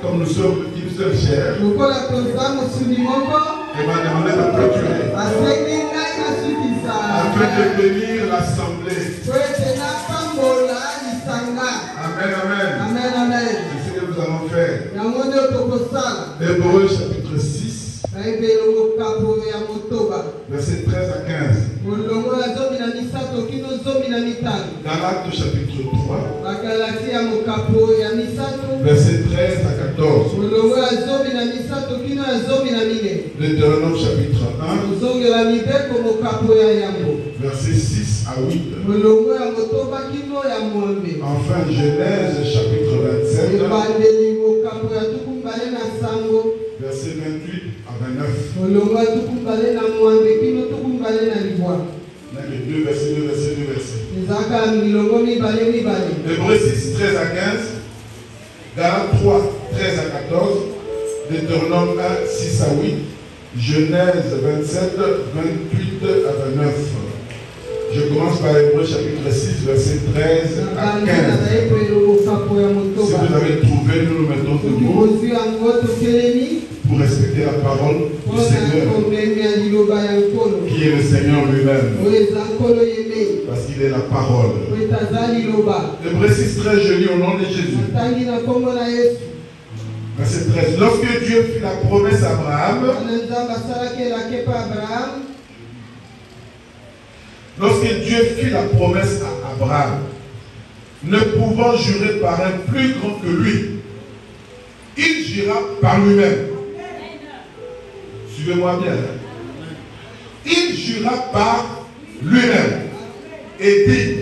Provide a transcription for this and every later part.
Comme nous sommes une seule chair, il m'a demandé de clôturer afin de bénir l'assemblée. Amen, amen. C'est ce que nous allons faire. Hébreux chapitre 6, verset 13 à 15. Galates chapitre 3, verset 13 à 14. Deutéronome chapitre 1, verset 6 à 8. Enfin Genèse chapitre 27, verset 28 à 29. Deux versets. Hébreux 6, 13 à 15. Galates 3, 13 à 14. Deutéronome 1, 6 à 8. Genèse 27, 28 à 29. Je commence par Hébreux chapitre 6, verset 13 à 15. Si vous avez trouvé, nous nous mettons debout pour respecter la parole du Seigneur, qui est le Seigneur lui-même, parce qu'il est la parole. Hébreux 6, très joli au nom de Jésus. Verset 13. Lorsque Dieu fit la promesse à Abraham, ne pouvant jurer par un plus grand que lui, il jura par lui-même. Suivez-moi bien. Il jura par lui-même et dit,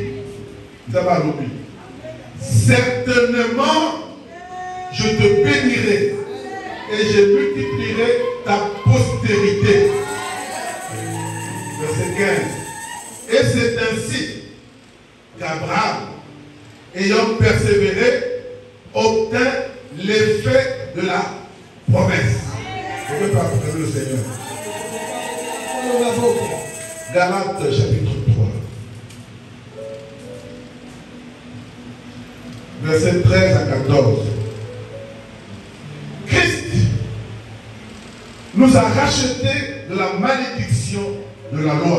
certainement, je te bénirai et je multiplierai ta postérité. Verset 15. Et c'est ainsi qu'Abraham, ayant persévéré, obtint l'effet de la promesse. Je ne peux pas proclamer le Seigneur. Galates chapitre 3. Verset 13 à 14. Christ nous a rachetés de la malédiction de la loi,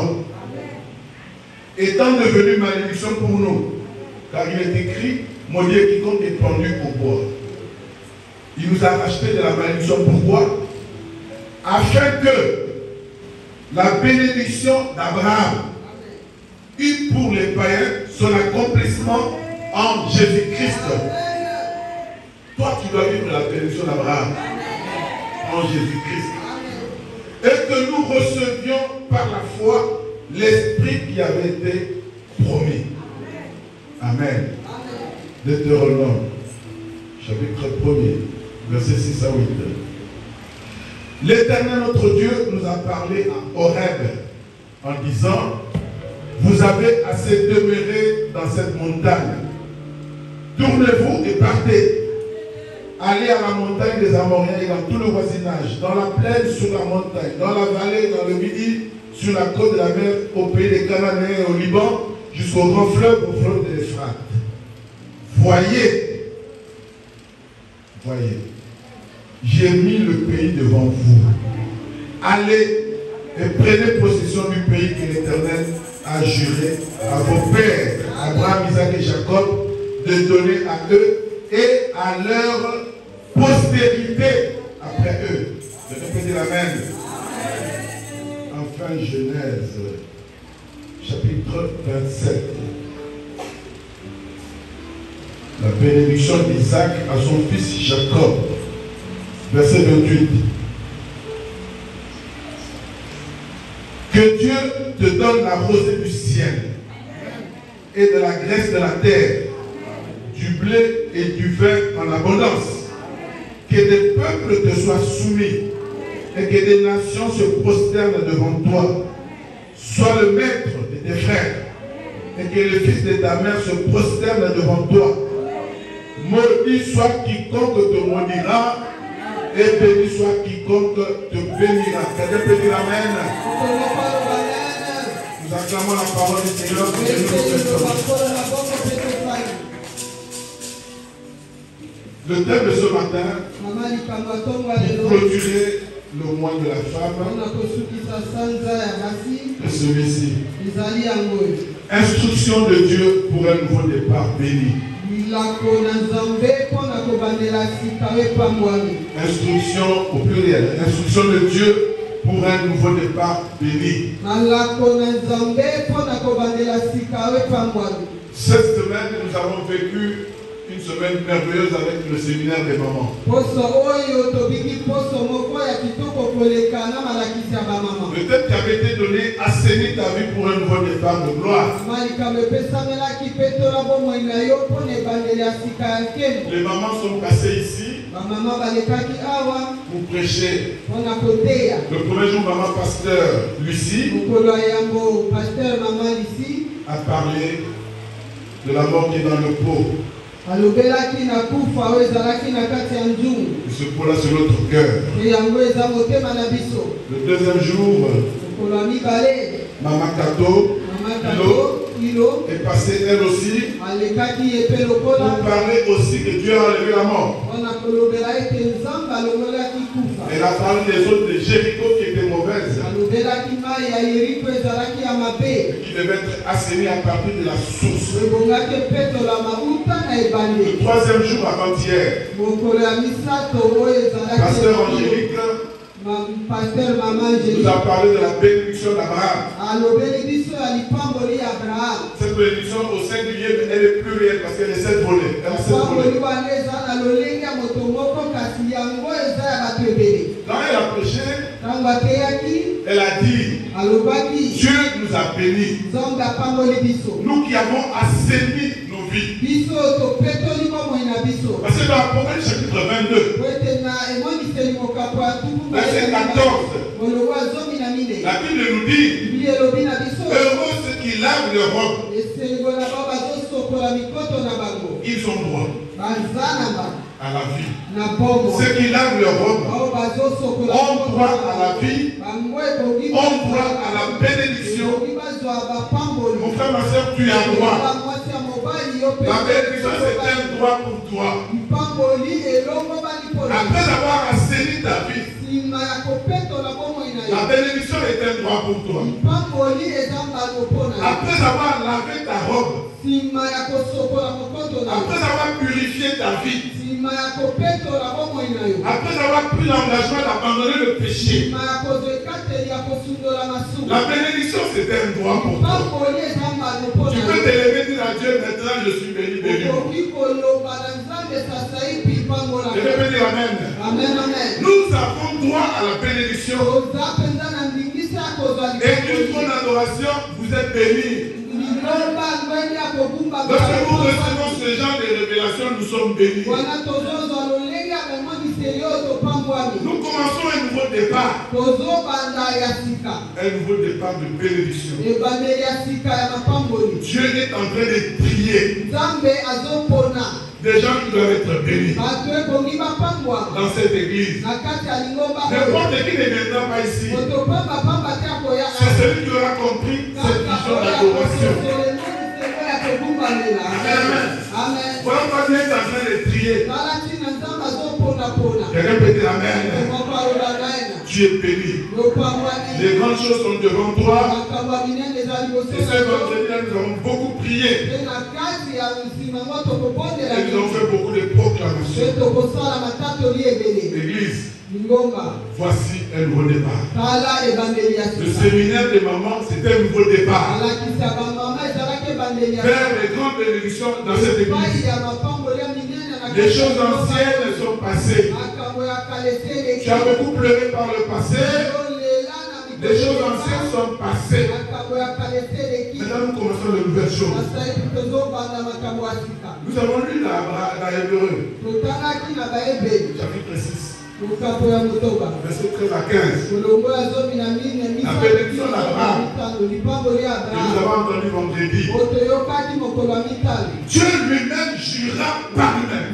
étant devenu malédiction pour nous, car il est écrit, maudit quiconque est pendu au bois. Il nous a rachetés de la malédiction. Pourquoi? Afin que la bénédiction d'Abraham eût pour les païens son accomplissement en Jésus-Christ. Toi, tu dois vivre la bénédiction d'Abraham en Jésus-Christ. Et que nous recevions par la foi l'Esprit qui avait été promis. Amen. Deutéronome, chapitre 1er, verset 6 à 8. L'Éternel notre Dieu nous a parlé à Horeb en disant, vous avez assez demeuré dans cette montagne. Tournez-vous et partez. Allez à la montagne des Amoriens et dans tout le voisinage, dans la plaine sur la montagne, dans la vallée, dans le midi, sur la côte de la mer, au pays des Cananéens et au Liban, jusqu'au grand fleuve, au fleuve de l'Euphrate. Voyez, j'ai mis le pays devant vous. Allez et prenez possession du pays que l'Éternel a juré à vos pères, Abraham, Isaac et Jacob, de donner à eux et à leur postérité après eux. Je répète l'amen. Enfin, Genèse, chapitre 27. La bénédiction d'Isaac à son fils Jacob. Verset 28. Que Dieu te donne la rosée du ciel et de la graisse de la terre, du blé et du vin en abondance. Que des peuples te soient soumis et que des nations se prosternent devant toi. Sois le maître de tes frères et que le fils de ta mère se prosterne devant toi. Maudit soit quiconque te maudira et béni soit quiconque te bénira. Quelqu'un peut dire amen. Nous acclamons la parole du Seigneur. Le thème de ce matin, pour clôturer le mois de la femme, est celui-ci. Instruction de Dieu pour un nouveau départ béni. Instruction au pluriel. Instruction de Dieu pour un nouveau départ béni. Cette semaine, nous avons vécu une semaine merveilleuse avec le séminaire des mamans. Le thème qui avait été donné, assainir ta vie pour un nouveau départ de gloire. Les mamans sont passées ici pour prêcher. Le premier jour, maman pasteur Lucie a parlé de la mort qui est dans le pot. Et ce pot-là sur notre cœur. Le deuxième jour, Maman Kato est passée elle aussi pour parler aussi que Dieu a enlevé la mort. Elle a parlé des autres de Jéricho qui étaient mauvaises et qui devaient être assainis à partir de la source. Le troisième jour avant-hier, Pasteur Angélique nous a parlé de la bénédiction d'Abraham. Cette bénédiction au singulier, elle est plurielle parce qu'elle est 7 volets. Elle a 7 volets. Quand elle a prêché, elle a dit, Dieu nous a bénis. Nous qui avons assaini nos vies. Parce que dans Apocalypse chapitre 22, verset 14, la Bible nous dit, heureux ceux qui lavent leurs robes. Ils ont droit à la vie. Ceux qui lavent leurs robes ont droit à la vie, ont droit à la bénédiction. Mon frère, ma soeur, tu as droit. La bénédiction, c'est un droit pour toi. Après avoir assaini ta vie, la bénédiction est un droit pour toi. Après avoir lavé ta robe, après avoir purifié ta vie, après avoir pris l'engagement d'abandonner le péché, la bénédiction c'est un droit pour toi. Tu peux t'élever et dire à Dieu, maintenant je suis béni, béni. Je vais dire amen. Nous avons droit à la bénédiction. Et une bonne adoration, vous êtes bénis. Lorsque nous recevons ce genre de révélation, nous sommes bénis. Nous commençons un nouveau départ. Un nouveau départ de bénédiction. Dieu est en train de prier. Des gens qui doivent être bénis dans cette église. N'importe qui ne viendra pas ici. C'est celui qui aura compris cette vision d'adoration. Amen. Voilà pourquoi Dieu est en train de prier. Quelqu'un peut dire amen. Tu es béni. Les grandes choses sont devant toi. Et ce vendredi-là, nous avons beaucoup prié. Et nous avons fait beaucoup de proclamations. L'église, voici un nouveau départ. Le séminaire des mamans, c'est un nouveau départ. Faire les grandes bénédictions dans cette église. Les choses anciennes sont passées. Tu as beaucoup pleuré par le passé. Les choses anciennes sont passées. Maintenant, nous commençons de nouvelles choses. Nous avons lu la Hébreu, chapitre 6. Verset 13 à 15. La bénédiction d'Abraham. Et nous avons entendu vendredi. Dieu lui-même jura par lui-même.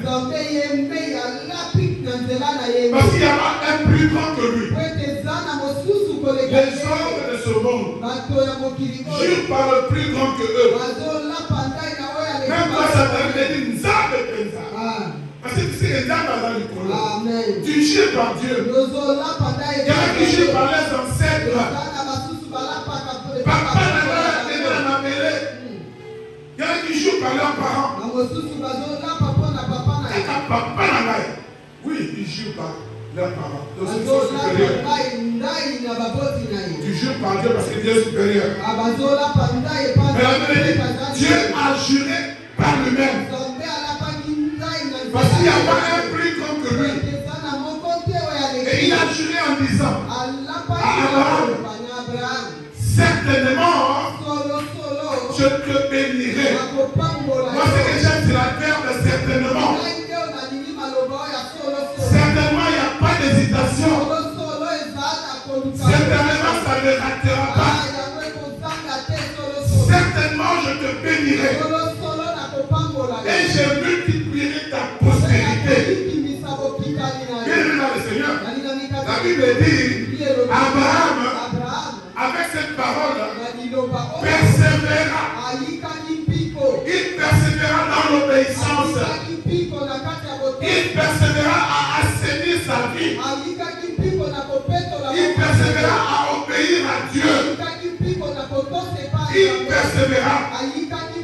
Parce qu'il y a un plus grand que lui. Les hommes de ce monde jurent par le plus grand que eux. Même quand Satan dit Nzambe Penza. Parce que tu sais, les âmes dans le colon. Amen. Tu jures par Dieu. Il y en a qui jurent par les ancêtres. Papa n'a pas été dans ma mêlée. Il y en a qui jurent par leurs parents. Papa n'a pas. Oui, ils jurent par leurs parents. Donc ils sont supérieurs. Tu jures par Dieu parce que Dieu est supérieur. Mais la Bible dit, Dieu a juré par lui-même. Parce qu'il n'y a pas un plus grand que lui. Et il a juré en disant à Abraham, certainement, je te bénirai. Moi, ce que j'aime, c'est la verbe certainement. Certainement, il n'y a pas d'hésitation. Certainement, ça ne ratera pas. Certainement, je te bénirai. Et je multiplierai ta postérité. Bien-aimé dans le Seigneur, la Bible dit, Abraham, avec cette parole, persévéra. Il persévéra dans l'obéissance. Il persévéra à assainir sa vie. Il persévéra à obéir à Dieu. Il persévéra.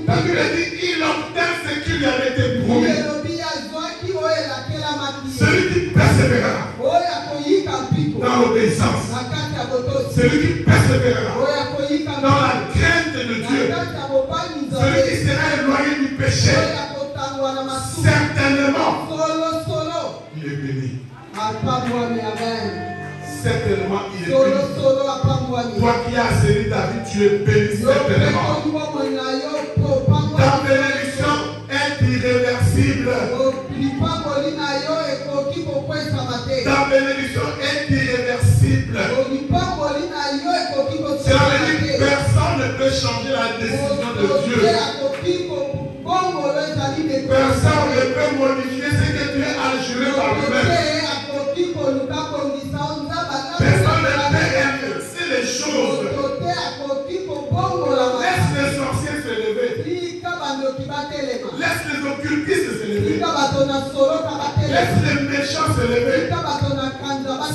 La Bible dit, il obtint ce qui lui avait été promis. Celui qui persévérera dans l'obéissance. Celui qui persévérera dans la crainte de Dieu. Celui qui sera éloigné du péché. Certainement, il est béni. Certainement, il est béni. Toi qui as assaini ta vie, tu es béni certainement. Ta bénédiction est irréversible. Ta bénédiction est irréversible. Cela veut dire que personne ne peut changer la décision de Dieu. Personne ne peut modifier ce que Dieu a juré par lui-même. Personne ne peut inverser les choses. Laisse les sorciers se lever. Laisse les occultistes se lever. Laisse les méchants se lever.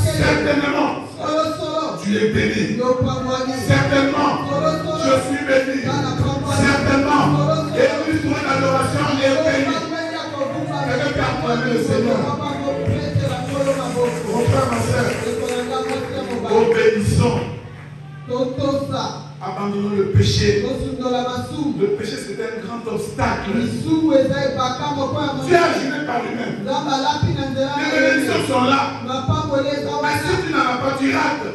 Certainement, tu es béni. Certainement, je suis béni. Certainement, église pour une adoration est béni. Quelqu'un qui a acclamé le Seigneur. Mon frère, ma soeur, obéissons. Abandonnons le péché. Le péché, c'est un grand obstacle. Dieu a juré par lui-même. Les bénédictions sont là. Mais si tu n'en as pas, tu rates.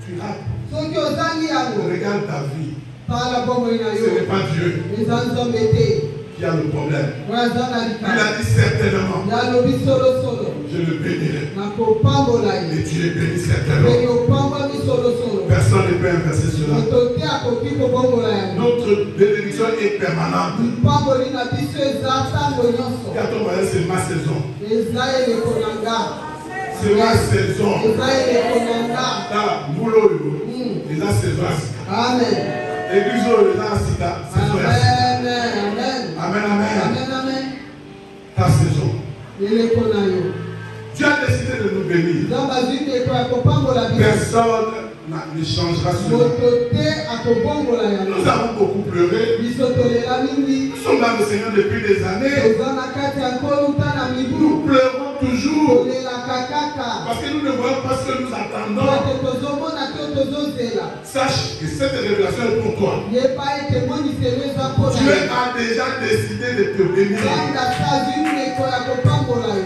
Tu rates. Regarde ta vie. Ce n'est pas Dieu qui a le problème. Il a dit certainement, je le bénirai. Et tu es béni certainement. Personne ne peut inverser cela. Notre bénédiction est permanente. C'est ma saison. C'est ma saison. La saison. Amen. Église, Amen, amen. Ta saison. Dieu a décidé de nous bénir. Personne ne changera cela. Nous avons beaucoup pleuré. Nous sommes dans le Seigneur depuis des années. Nous pleurons toujours. Parce que nous ne voyons pas ce que nous attendons. Sache que cette révélation est pour toi. Dieu a déjà décidé de te bénir.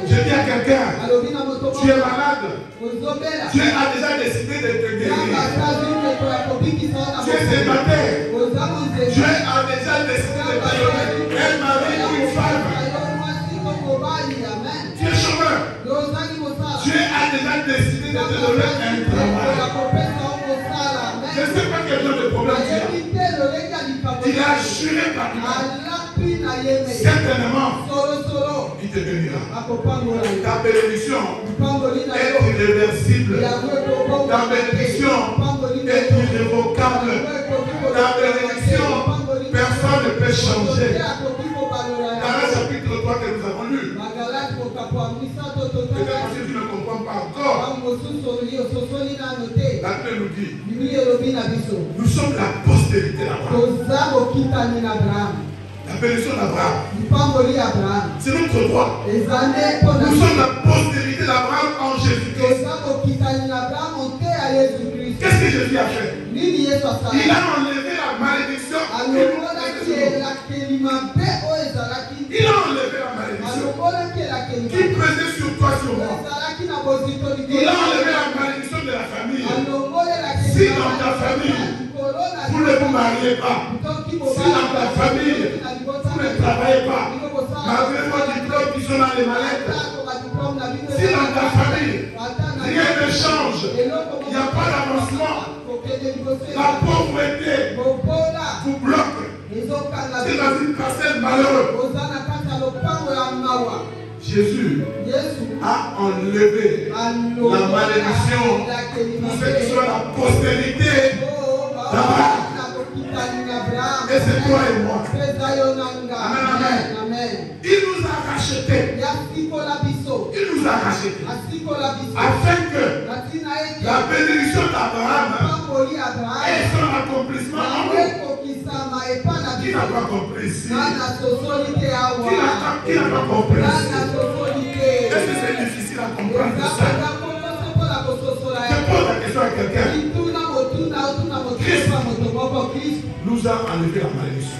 Je dis à quelqu'un, tu es malade. Dieu a déjà décidé de te guérir. Tu es célibataire. Dieu a déjà décidé de te donner un mari ou une femme. Tu es chômeur. Dieu a déjà décidé de te donner un travail. Je ne sais pas quel genre de problème tu as. Il a juré par lui. Certainement, il te bénira. Ta bénédiction est irréversible. Ta bénédiction est irrévocable. Ta bénédiction, personne ne peut changer. Dans le chapitre 3 que nous avons La Bible nous dit, nous sommes la postérité d'Abraham. La bénédiction d'Abraham. C'est notre droit. Nous sommes la postérité d'Abraham en Jésus-Christ. Qu'est-ce que Jésus a fait? Il a enlevé la malédiction. Il a enlevé la malédiction qui pesait sur toi, sur moi. Il a enlevé la malédiction de la famille. Si dans ta famille, vous ne vous mariez pas, si dans ta famille, vous ne travaillez pas, malgré vos diplômes qui sont dans les mallettes, si dans ta famille, rien ne change, il n'y a pas d'avancement, la pauvreté vous bloque, c'est dans une parcelle malheureuse. Jésus a enlevé la malédiction pour ceux qui sont la postérité d'Abraham. Et c'est toi et moi. Amen, amen. Il nous a rachetés. Il nous a rachetés. Afin que la bénédiction d'Abraham ait son accomplissement en nous. Qui n'a pas compris ici? Qui n'a pas compris ici? Est-ce que c'est difficile à comprendre ça? Je pose la question à quelqu'un. Christ nous a enlevé la malédiction.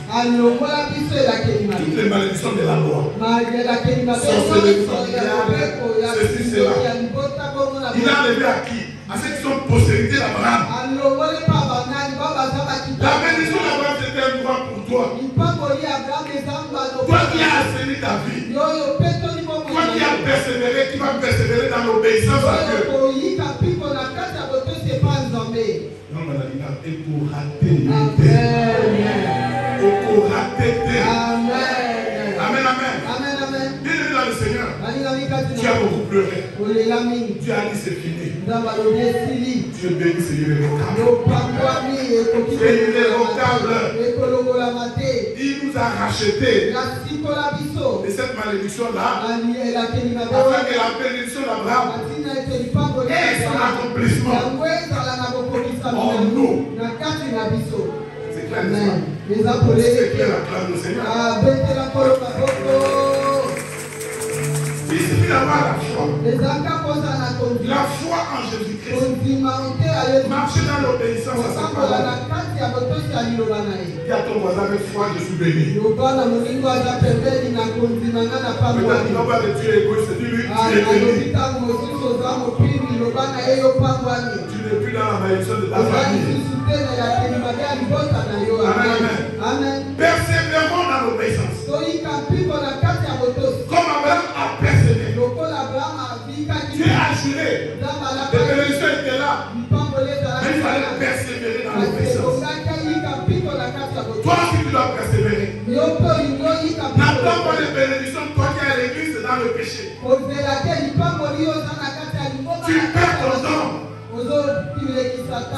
Toutes les malédictions de la loi. Sorcellerie familiale, ceci, cela. Il a enlevé à qui? À ceux qui sont postérité d'Abraham. La bénédiction d'Abraham, c'était un droit pour toi. Toi qui as assaini ta vie. Toi qui as persévéré, qui vas persévérer dans l'obéissance à Dieu. Non, mais il a été pour rater. Amen, amen. Bienvenue dans le Seigneur. Tu as beaucoup pleuré. Tu as dit c'est fini. Tu es béni, c'est irrévocable. C'est irrévocable. Il nous a rachetés de cette malédiction-là, afin que la bénédiction d'Abraham ait son accomplissement en nous. C'est clair, n'est-ce pas? C'est clair, acclame le Seigneur. Il suffit d'avoir la foi. La foi en Jésus-Christ. Marcher dans l'obéissance à sa parole. Dis à ton voisin avec foi, je suis béni. Peut-être qu'il va pas te tuer égoïste, dis-lui, tu es béni. Tu n'es plus dans la malédiction de ta famille. Amen. Persévérons dans l'obéissance. Comme Abraham a persévéré. Dieu a juré. Les bénédictions étaient là. Mais il fallait persévérer dans l'obéissance. Toi aussi tu dois persévérer. N'attends pas les bénédictions, toi qui es à l'église, c'est dans le péché. Tu perds ton temps.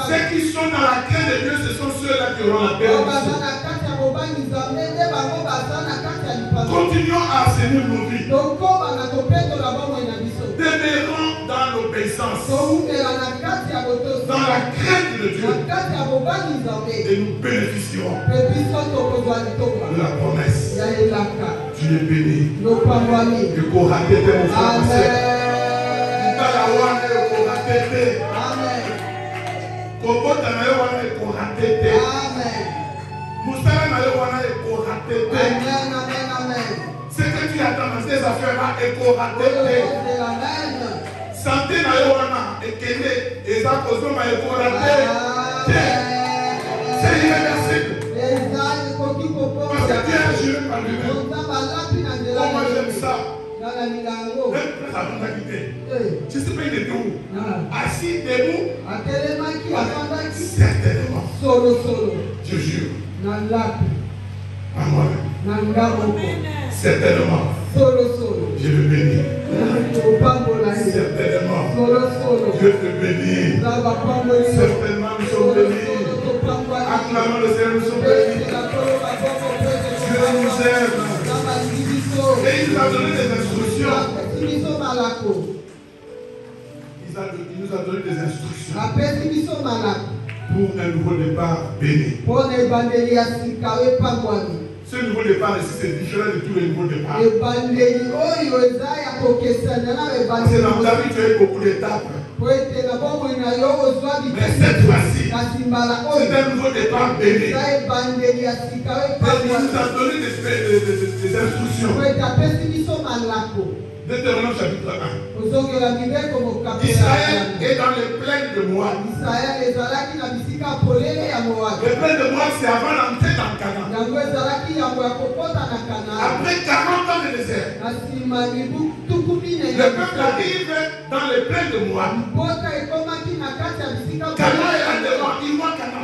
Ceux qui sont dans la crainte de Dieu, ce sont ceux-là qui auront la bénédiction. Continuons à assainir nos vies. Demeurons dans l'obéissance, dans la crainte de Dieu, et nous bénéficierons de la promesse. Tu es béni. Que Koraté te mon frère. Ce que tu attends dans ces affaires-là est correcté. Santé na yowana ekende eza kozoma ekorate. C'est irréversible. Parce que Dieu a juré par lui-même. Oh, moi j'aime ça. Même avant de quitter. Je ne sais pas il était où. Assis, debout. Certainement. Je jure. À moi-même. Certainement. Je le bénis. Certainement. Dieu te bénit. Certainement nous sommes bénis. Acclamons le Seigneur, nous sommes bénis. Dieu nous aime. Et il nous a donné des instructions. Il nous a donné des instructions. bénédiction. Pour un nouveau départ béni. Ce nouveau départ ici, c'est différent de tous les nouveaux départs. Parce que dans ta vie, tu as eu beaucoup d'étapes. Mais cette fois-ci, c'est un nouveau départ béni. Et il nous a donné des instructions. Deutéronome chapitre 1. Israël est dans les plaines de Moab. Les plaines de Moab, c'est avant d'entrer dans Canaan. Après 40 ans de désert, le peuple arrive dans les plaines de Moab. Canaan est là devant, il voit Canaan.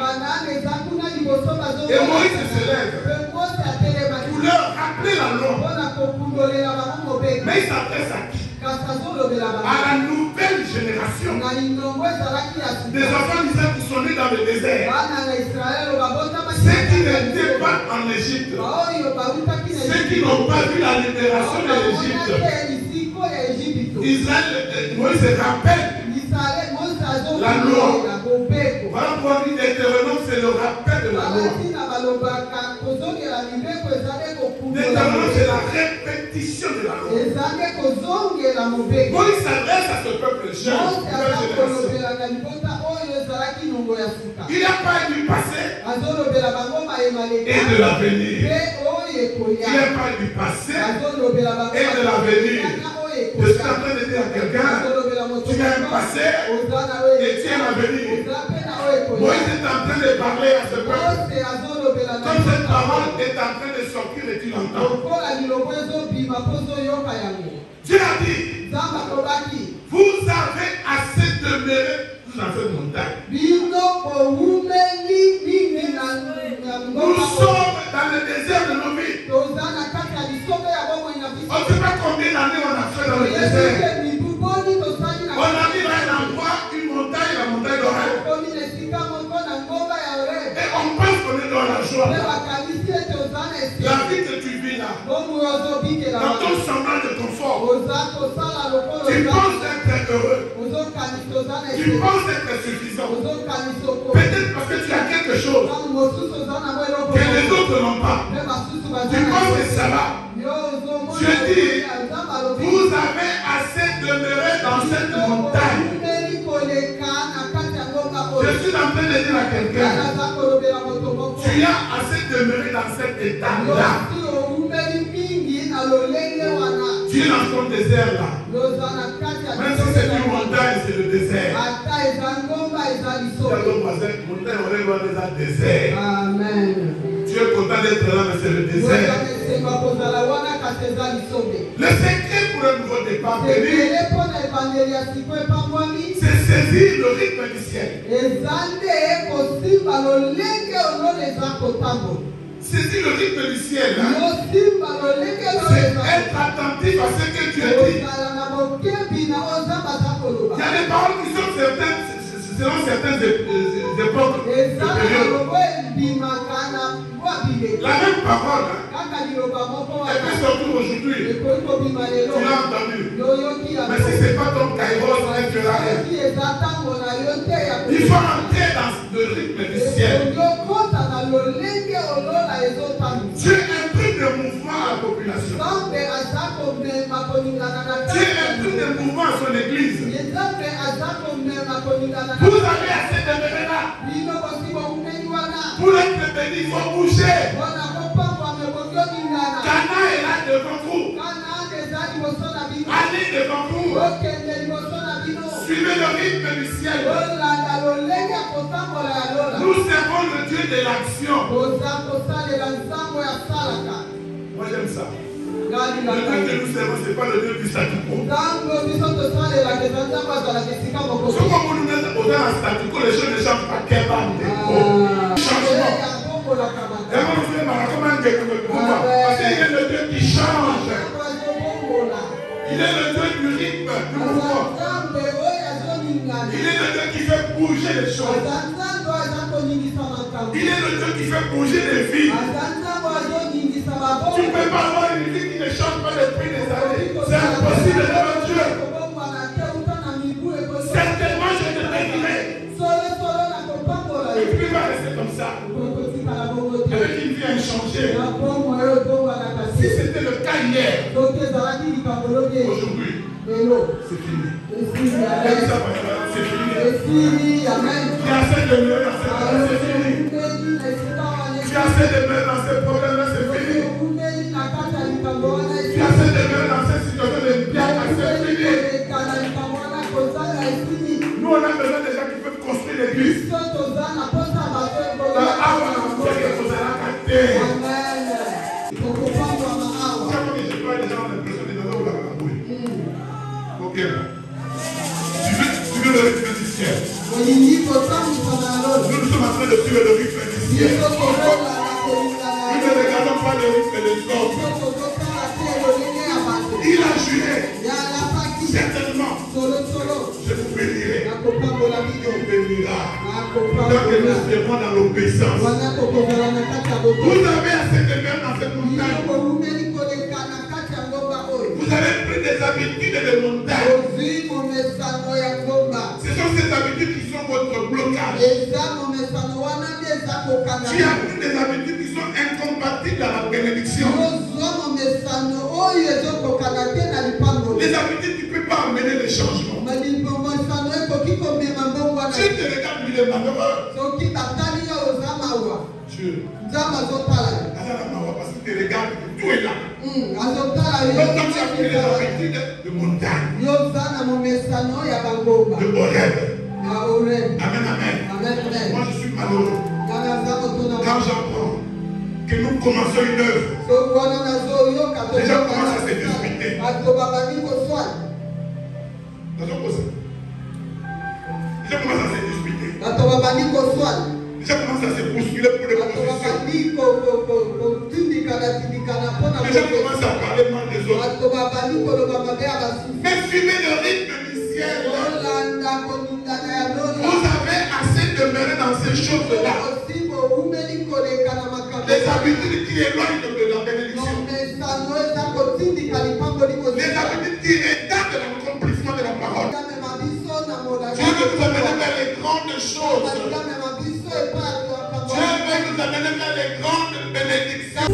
Et Moïse se lève pour leur rappeler la loi. Mais il s'adresse à qui? À la nouvelle génération des enfants d'Israël qui sont nés dans le désert. Ceux qui n'étaient pas en Égypte. Ceux qui n'ont pas vu la libération de l'Égypte. Israël, Moïse se rappelle la loi. Voilà pourquoi on dit Deutéronome, c'est le rappel de la loi. Deutéronome, c'est la répétition de la loi. Moïse s'adresse à ce peuple jeune. Il n'a pas du passé et de l'avenir. Il n'a pas du passé et de l'avenir. Je suis en train de dire à quelqu'un, tu as un passé et tu as un avenir. Moïse est en train de parler à ce peuple. Comme cette parole est en train de sortir et tu l'entends. Dieu a dit, vous avez assez demeuré dans cette montagne. Nous sommes dans le désert de nos vies. On ne sait pas combien d'années on a fait dans le désert. On arrive à un endroit, une montagne, la montagne d'Oreb. Et on pense qu'on est dans la joie. La vie que tu vis là, dans ton semblant de confort, tu penses être heureux. Tu penses être suffisant. Peut-être parce que tu as quelque chose que les autres n'ont pas. Tu penses que ça va. Je dis, vous avez assez demeuré dans cette montagne. Je suis en train de dire à quelqu'un, tu as assez demeuré dans cet état-là. Tu es dans ton désert là. Même si c'est une montagne, c'est le désert. Montagne, on est dans le désert. Amen. Tu es content d'être là, mais c'est le désert. Le secret pour un nouveau départ béni, c'est saisir le rythme du ciel. Saisir le rythme du ciel, hein? C'est être attentif à ce que tu as dit. Il y a des paroles qui sont certaines, selon certaines époques, périodes. La même parole, hein? Elle peut sortir aujourd'hui. Tu l'as entendu. Mais si ce n'est pas ton kairos, tu l'as rien. Il faut entrer dans le rythme du ciel. Dieu imprime le mouvement à la population. Dieu imprime le mouvement à son église. Vous avez assez de bébés là. Pour être béni, il faut bouger. Cana est là devant vous. Allez devant vous. Suivez le rythme du ciel. Nous servons le Dieu de l'action. Moi j'aime ça. Le Dieu que nous servons, ce n'est pas le Dieu du statu quo. Ce qu'on nous met dans le statu quo, les choses ne changent pas. Changement. Parce qu'il est le Dieu qui change. Il est le Dieu du rythme, du mouvement. Il est le Dieu qui fait bouger les choses. Il est le Dieu qui fait bouger les vies. Tu ne peux pas avoir une vie qui ne change pas depuis des années. C'est impossible devant Dieu. Certainement, je te bénirai. tu ne peux pas rester comme ça. Avec une vie inchangée. Si c'était le cas hier, aujourd'hui, c'est fini. C'est fini. Tu as assez de mieux dans ces problèmes, c'est fini. Tu as assez de mieux dans ces problèmes, c'est fini. Tu as assez de mieux dans cette situation de bien, c'est fini. Nous, on a besoin des gens qui peuvent construire l'église. Ok. Tu veux le rythme du ciel. Nous sommes en train de suivre le rythme du ciel. Nous ne regardons pas le rythme des hommes. Il a juré. Certainement. Je vous bénirai. Il vous bénira. Tant que nous serons dans l'obéissance. Vous avez assez de même dans cette montagne. Vous avez pris des habitudes de montagne. Ce sont ces habitudes qui sont votre blocage. Tu as pris des habitudes qui sont incompatibles à la bénédiction. Les habitudes, tu ne peux pas amener les changements. Tu te regardes, il est malheureux. Dieu. Parce que tu regardes, tout est là. Donc tu as pris les habitudes de montagne. De Horeb. Amen, amen. Moi je suis malheureux. Quand j'apprends que nous commençons une œuvre, les gens commencent à se disputer. Les gens commencent à se disputer. Les gens commencent à se bousculer pour les positions. Les gens commencent à parler mal des autres. Mais suivez le rythme du ciel. Vous avez assez demeuré dans ces choses-là. Les habitudes qui éloignent de la bénédiction. Les habitudes qui retardent l'accomplissement de la parole. Dieu veut nous amener vers les grandes choses. Dieu veut nous amener vers les grandes bénédictions.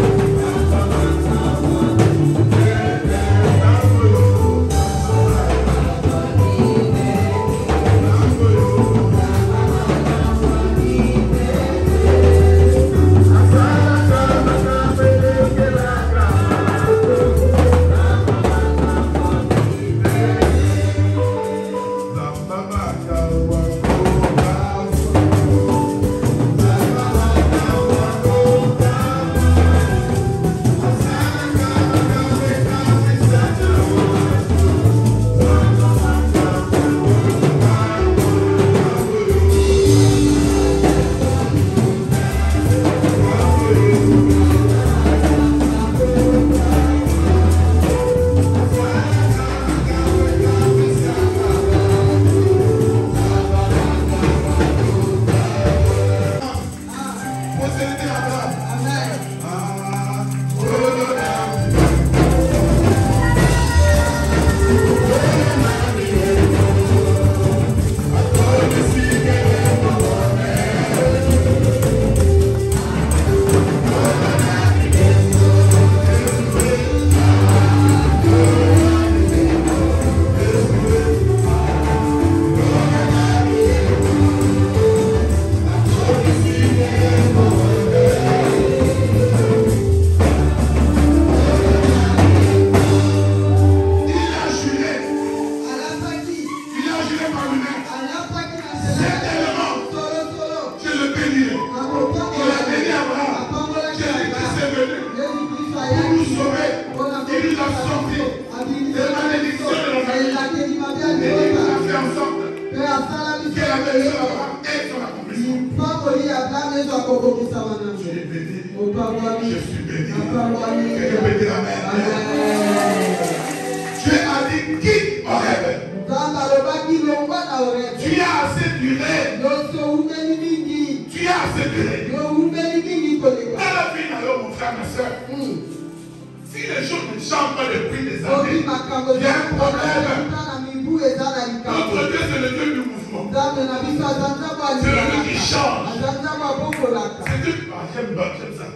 J'aime ça.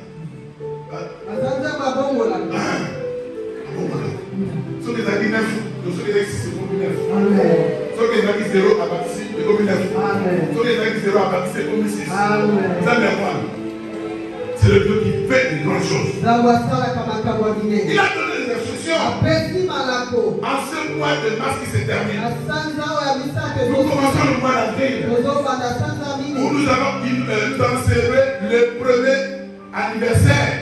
Ceux qui ont dit 9, ceux qui ont dit 6, c'est comme 9. Ceux qui ont dit 0 à partir c'est comme 9. Ceux qui ont dit 0 à partir c'est comme 6. Ça n'est pas. C'est le Dieu qui fait des grandes choses. Il a donné des instructions. En ce mois de mars qui se termine, nous commençons le mois d'avril où nous allons célébrer le premier anniversaire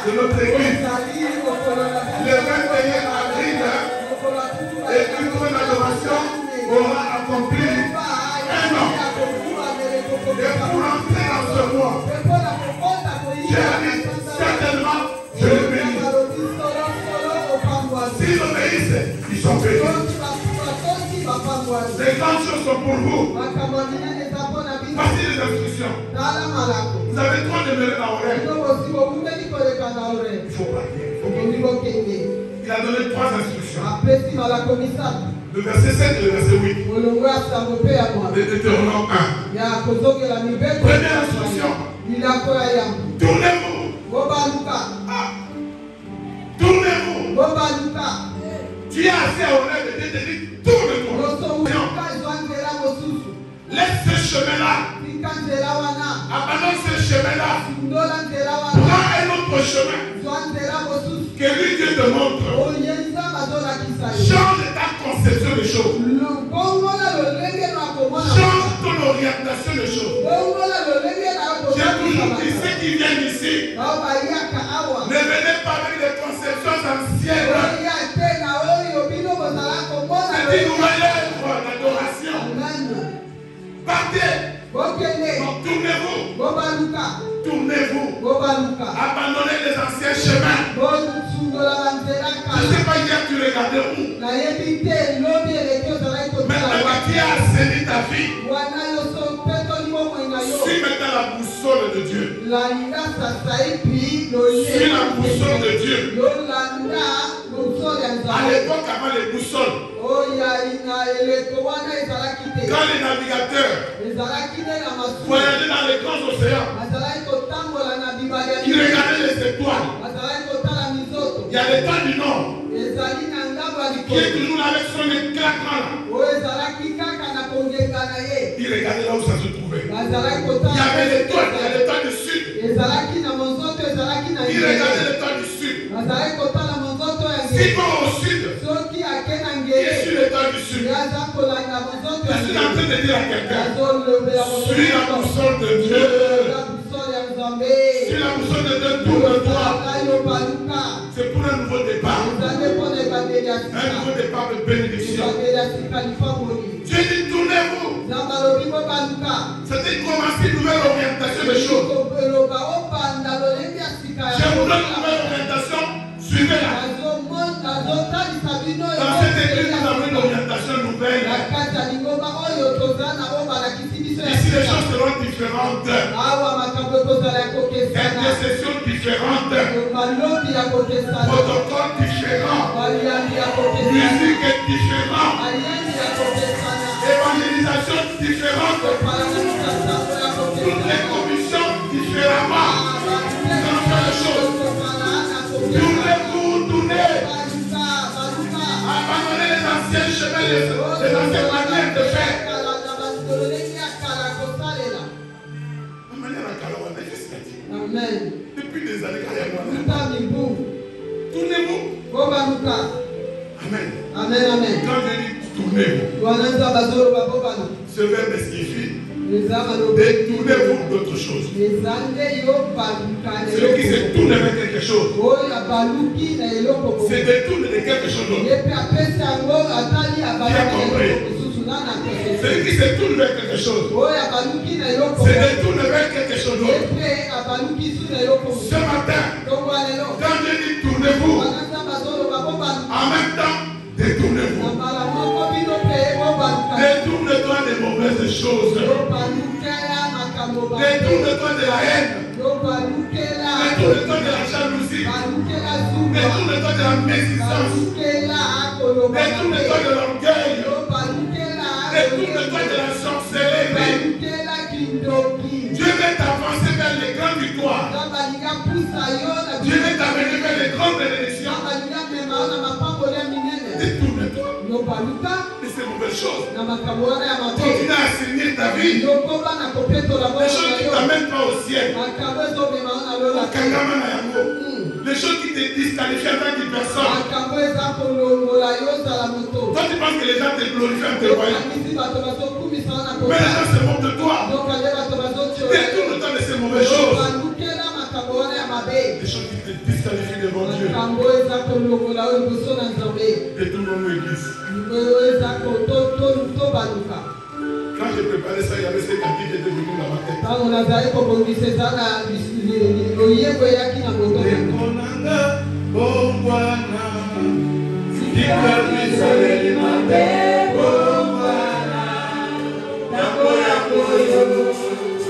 de notre église. Le 21 avril, et une nouvelle adoration aura accompli un an. Et pour entrer dans ce mois, j'ai dit certainement, je le bénis. S'ils obéissent, ils sont bénis. Les grandes choses sont pour vous. Voici les instructions. Vous avez trop de mérite à oreille. Il faut partir. Il a donné 3 instructions. Le verset 7 et le verset 8. De Deutéronome 1. Première instruction. Tournez-vous. Tournez-vous. Tu as assez à honneur de Dieu de dire tourne-toi. Laisse ce chemin-là. Abandonne ce chemin-là. Prends un autre chemin. Que lui Dieu te montre. Change ta conception des choses. Change ton orientation des choses. J'ai toujours dit ceux qui viennent ici, ne venez pas avec des conceptions anciennes. C'est une nouvelle œuvre d'adoration. Partez. Donc tournez-vous. Tournez-vous. Abandonnez les anciens chemins. Je ne sais pas hier tu regardais où. Maintenant que tu as assaini ta vie, suis maintenant la boussole de Dieu. Suis la boussole de Dieu. À l'époque, avant les boussoles, quand les navigateurs voyageaient dans les grands océans, ils regardaient les étoiles. Il y a l'étoile du Nord qui est toujours là avec son éclatement. Il regardait là où ça se trouvait. Il y avait l'étoile du Sud. Il regardait l'étoile du Sud. S'il va au Sud, qui est sur l'étoile du Sud, je suis en train de dire à quelqu'un, suis la boussole de Dieu. Suis la boussole de Dieu, tourne-toi. C'est pour un nouveau départ. Un nouveau départ de bénédiction. Dieu dit tournez-vous. C'était commencer une nouvelle orientation des choses. Je vous donne une nouvelle orientation. Suivez-la. Dans cette église, nous avons une orientation nouvelle. Ici, les choses seront différentes. Intercession différente. Protocole différent. Musique est différente. Évangélisation différente. Toutes les commissions différemment. Dans les choses. Tournez-vous, tournez. Abandonnez les anciens chemins, les anciennes manières de faire. Amen. Depuis des années, tournez-vous. Amen. Amen, amen. Quand je dis tournez-vous, ce verbe signifie détournez-vous d'autre chose. Celui qui se tourne vers quelque chose, se détourne de quelque chose d'autre. Tu as compris? Celui qui se tourne vers quelque chose, se détourne vers quelque chose d'autre. Ce matin, quand je dis tournez-vous, en même temps, détournez-vous. Détourne-toi des mauvaises choses. Détourne-toi de la haine. Détourne-toi de la jalousie. Détourne-toi de la médisance. Détourne-toi de l'orgueil. Détourne-toi de la sorcellerie. victoire. Dieu veut t'amener vers les grandes bénédictions. Détourne-toi de ces mauvaises choses. Continue à assainir ta vie. Les choses qui ne t'amènent pas au ciel. Les choses qui te disqualifient en tant que personne. Toi tu penses que les gens te glorifient en te voyant. Mais les gens se moquent de toi. Détourne-toi de ces mauvaises choses. Les choses qui te disqualifient devant Dieu. Détourne-nous l'église. Quand j'ai préparé ça, il y avait ces cantiques qui étaient venus dans ma tête.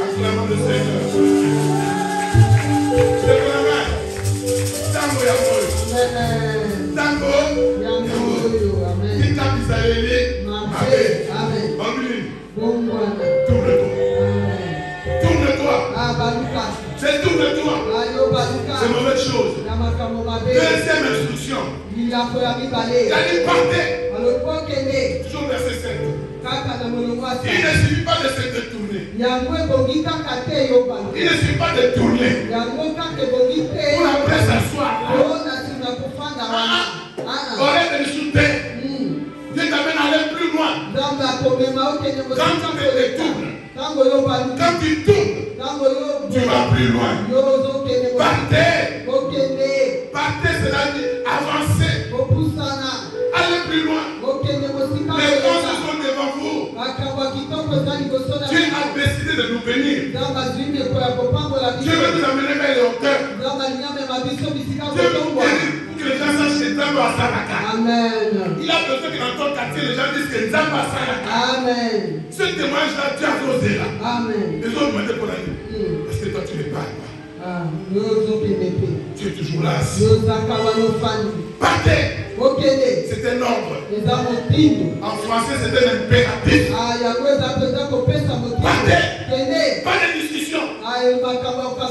Acclamons le Seigneur. Tourne-toi. C'est tourne-toi. C'est mauvaise chose. Deuxième instruction. D'aller partez. Toujours verset 7. Il ne suffit pas de se détourner. Il ne suffit pas de tourner. Pour après s'asseoir. Aurait de soutenir. Dieu t'amène à aller plus loin. Quand tu te détournes, quand tu tournes, tu vas plus loin. Partez. Partez, cela dit avancer. Allez plus loin. Les choses sont devant vous. Dieu a décidé de nous bénir. Dieu veut nous amener vers les hauteurs. Dieu veut nous bénir pour que les gens sachent que Nzamba Salaka. Amen. Il a besoin que dans ton quartier, les gens disent que Nzamba Salaka. Amen. Ce témoignage-là, tu as osé là. Amen. Les autres demandaient pour la vie. Parce que toi, tu ne parles pas. Tu es toujours là assis. Partez. C'est un ordre. En français, c'est un impératif. Partez. Pas de discussion.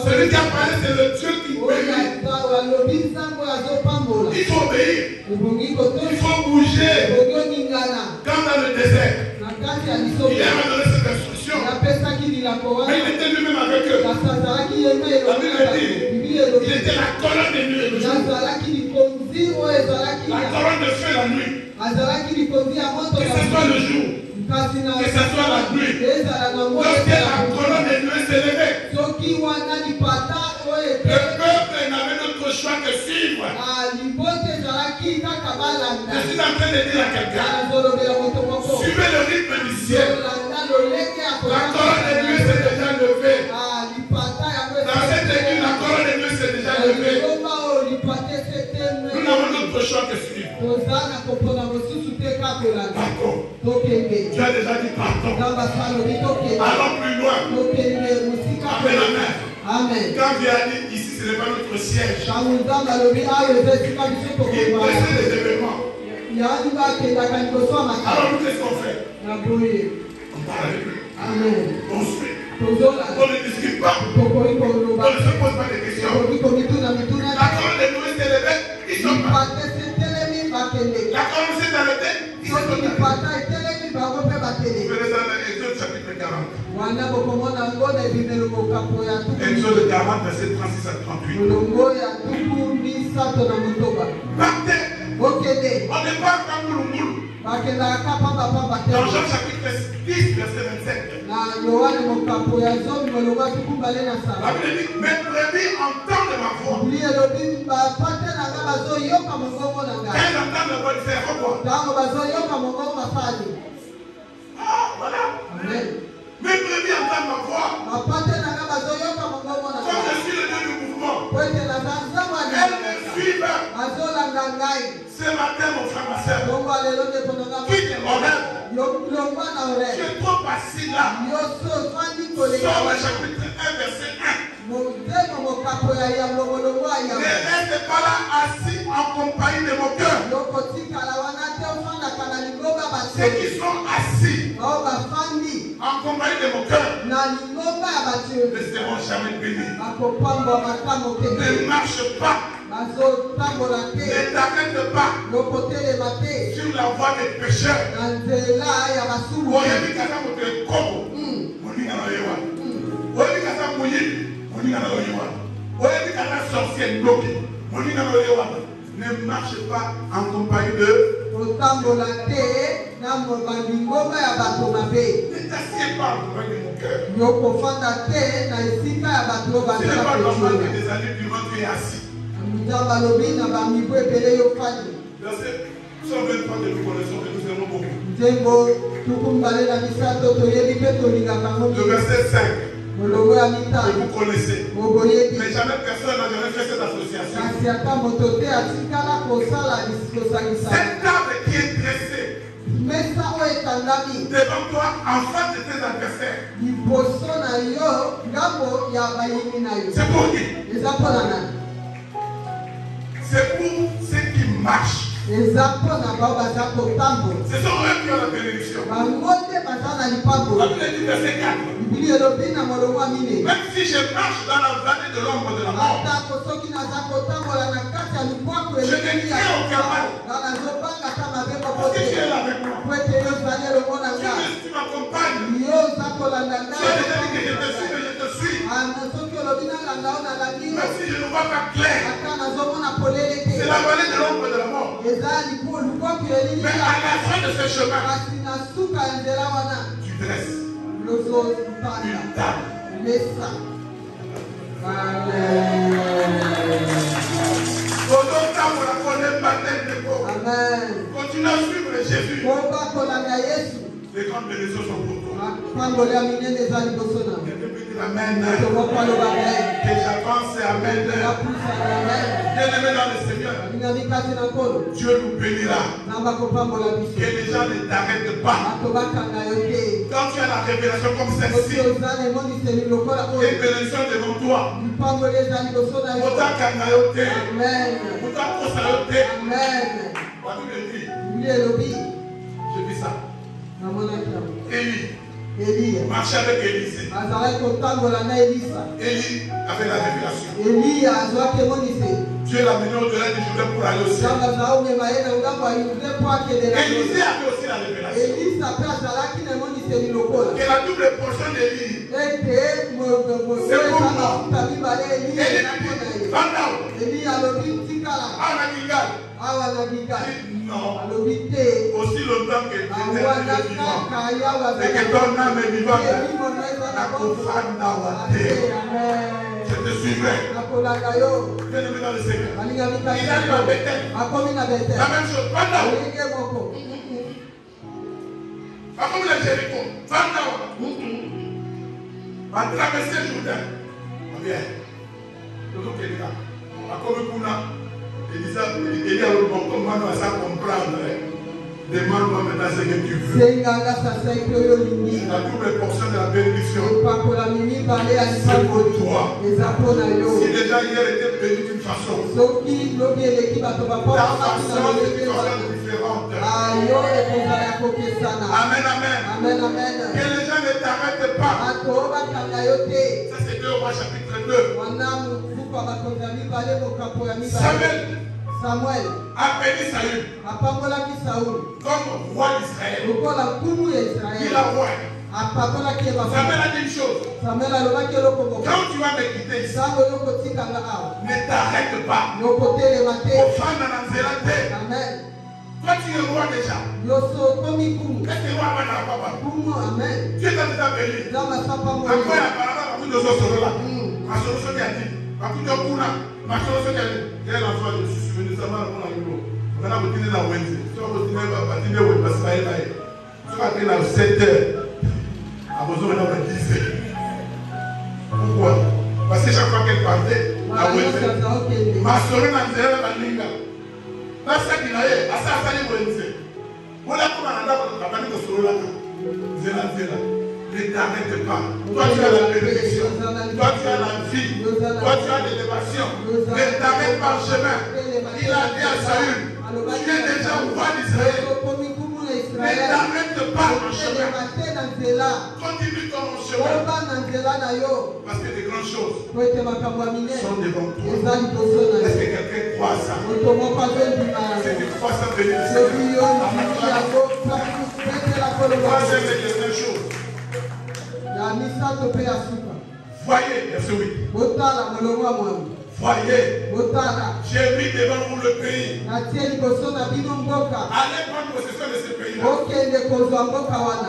Celui qui a parlé, c'est le Dieu qui bénit. Il faut obéir. Il faut bouger. Comme dans le désert. Il a donné cette instruction. Mais il était lui-même avec eux. La Bible dit, il était la colonne de nuit et de jour. La colonne de feu la nuit. Que ce soit le jour, que ce soit la nuit. Lorsque la colonne de nuit s'est levée, le peuple n'avait d'autre choix que suivre. Je suis en train de dire à quelqu'un, suivez le rythme du ciel. La colonne de nuit s'est déjà levée. Dans cette église, la colonne de nuit s'est déjà levée. Nous n'avons d'autre choix que suivre. Pardon. Tu as déjà dit pardon. Allons plus loin. Amen, amen. Amen. Quand Dieu a dit ici, ce n'est pas notre siège. Il précède les événements. Alors nous, qu'est-ce qu'on fait? On parle avec lui. Amen. On suit. On ne discute pas. On ne se pose pas de questions. La colonne de Noé s'est levée. Ils sont partis. La colonne s'est arrêtée. Ils sont partis. Venez dans l'Exode chapitre 40. Exode 40, verset 36 à 38. Partez. On ne parle pas Mouloumboulou. Dans Jean chapitre 10, verset 27. La Bible dit, mes brebis entendent ma voix. Quand ils entendent la voix, ils font quoi? Ah, voilà. Amen. Mes brebis entendent ma voix. Comme je suis le Dieu du mouvement, elles me suivent. Ce matin, mon frère, ma soeur, quitte l'horaire. Tu es trop facile là. Sors le chapitre 1, verset 1. Ne reste pas là assis en compagnie de mon cœur. Ceux qui sont assis en compagnie de mon cœur, na lingomba ya bato ne seront jamais bénis. bakopambwama ntango te Ne marche pas, bazotambola te ne t'arrête pas lokotelema te sur la voie des pécheurs. na nzela ya basumu Oyebi kaka moto ekobo, moninga na yo wana. Oyebi kaka moyibi, moninga na yo wana. Oyebi kaka sorcier ndoki, moninga na yo wana. Ne marche pas en compagnie de... kotambola te na balingomba ya bato mabe. Ne t'assieds pas en compagnie de mon cœur. yokofanda te na esika ya bato oyo Ce n'est pas normal que bazala des années du monde tu es assis. nzambe alobi na bamibu ebele yofandi Verset 123 que nous connaissons, que nous aimons beaucoup. nzembo tuku mbale na misato toyebi mpe tolingaka ngo Le verset 5, molongo ya que mitano vous connaissez. boboyebi Mais jamais personne n'a jamais fait cette association. kasi ata moto te atikala kosala kosangisa Cette table qui est dressée mesa oyo etandami devant toi en face de tes adversaires, liboso na yo ngambo ya bayini na yo c'est pour qui? eza mpo na nani? C'est pour ceux qui marchent. eza mpo na bao baza kotambola Ce sont eux qui ont la bénédiction. bango te baza na lipango. La Bible dit verset 4. Bibili elobi na molongo ya minei Même si je marche dans la vallée de l'ombre de la mort, atako soki naza kotambola na kati ya lubwaku je ne crains aucun mal. na nazobanga ata mabe moko Parce que tu es te là avec moi. po ete yo ozali elongo na nga Tu m'accompagnes. yo oza kolanda Tu as déjà dit que je te suis, mais je te suis. soki olobi nalanda o nalandi yo Même si je ne vois pas clair, ata nazomona polele te c'est la vallée de l'ombre de la mort. eza lubwaku elili Mais à la fin de ce chemin, kasi na suka ya nzela wana tu dresses lozotanda une table. mesa. Amen. Continue à suivre Jésus. kobakolanda yesu Les grandes bénédictions sont pour toi. pangolo ya minene eza liboso na Quelqu'un peut dire Amen. moto moko aloba amen Que j'avance, c'est Amen. bapusana amen Bien-aimé dans le Seigneur, balingami kati na nkolo Dieu nous bénira. namba kopambola biso Que les gens ne t'arrêtent pas. bato bakanga yo te Quand tu as la révélation comme soki celle-ci, oza na emoniseli lokola une oyo bénédiction devant toi, lipangoli eza liboso na yo autant qu'Anayote, amen autant qu'Osayote, amen la Bible dit, bibili elobi je vis ça. namonaki yango Élie eliya marchait avec Élisée. azalaki kotambola na elisa Élie avait la révélation. eliya azwaki emoniseli Dieu l'a mené au-delà du Jourdain pour aller au ciel. nzambe azala omema ye na ngambo ya yude mpo akende na Élisée avait aussi la révélation. elisa mpe azalaki na emoniseli lokola Que la double portion d'Élie. ete mafuta mibale eliya Élie na mpo na dit, ye va là. eliya alobi tikala Ah, la Gilgal. awa na bikali Non. alobi te Aussi longtemps que l'Éternel awana est vivant. kaka yawe Et que ton âme est vivante. elimono eza na bongo Nakofandawate. amen Je te suivrai. nakolanda yo Bien-aimé dans le Seigneur. balingami Il arrive à Bethel. akomi na bete La même chose. Va là. olenge moko Comme le Jéricho. Va là. Va traverser Jourdain. Bien. Donc, il est là. Comme Kuna. Il y a le bon comment on va comprendre. Demande-moi maintenant ce que tu veux. senganga sasa ete oyo olingi La double portion de la bénédiction. epakolami mibale ya lipangoli eza mpo na yo Si déjà hier était béni d'une façon, soki lobi eleki bato ta bapamaki na façon est lolenge d'une wana façon différente. ayo ekozala ya kopesana Amen, amen. amen amen Que les gens ne t'arrêtent pas. bato bakanga yo te Ça c'est 2 Rois chapitre 2. wana mofuku ya bakonzi ya mibale mokapo ya mibale Samuel samuel a béni Saül apambolaki sauli comme roi d'Israël. lokola nkumu ya Il israele a roi. apakolaki ye Samuel bafuku a dit une chose. samuel alobaki eloko moko Quand tu vas me quitter ici, ntango yokotikanga awa ne t'arrête pas. yokotelema te Ofanda na nzela te. amen Toi tu es roi déjà. yoso okomi nkumu Qu'est-ce que roi va na papa? nkumu amen Tu es déjà béni. nzambe asapa Après moyo la parole, on va nous sorola. Ma solution qui a dit, ma coupe kuna, ma solution qui a dit, quel enfant je suis souvenu ça m'a mon ami. On a continué la Wednesday. Tu vas continuer à partir de Wednesday parce que là, tu vas aller à 7 heures. À besoin de 10 heures. Pourquoi? Parce que chaque fois qu'elle partait, à Wednesday, ma soeur n'a pas de linga. Parce qu'il a eu, à ça, ça y est Wednesday. Voilà comment on a pas de sorola. Zéla, zéla. Ne t'arrête pas. Toi, tu as la bénédiction. Toi, tu as la vie. Toi, tu as l'élévation. Ne t'arrête pas le chemin. Il a dit à Saül, tu es déjà roi d'Israël. Ne t'arrête pas en chemin. Continue ton chemin. Parce que des grandes choses sont devant toi. Est-ce que quelqu'un croit ça? Si tu crois ça, bénis le Seigneur. Troisième et dernière chose. Voyez, verset 8. Voyez, j'ai mis devant vous le pays. Allez prendre possession de ce pays-là.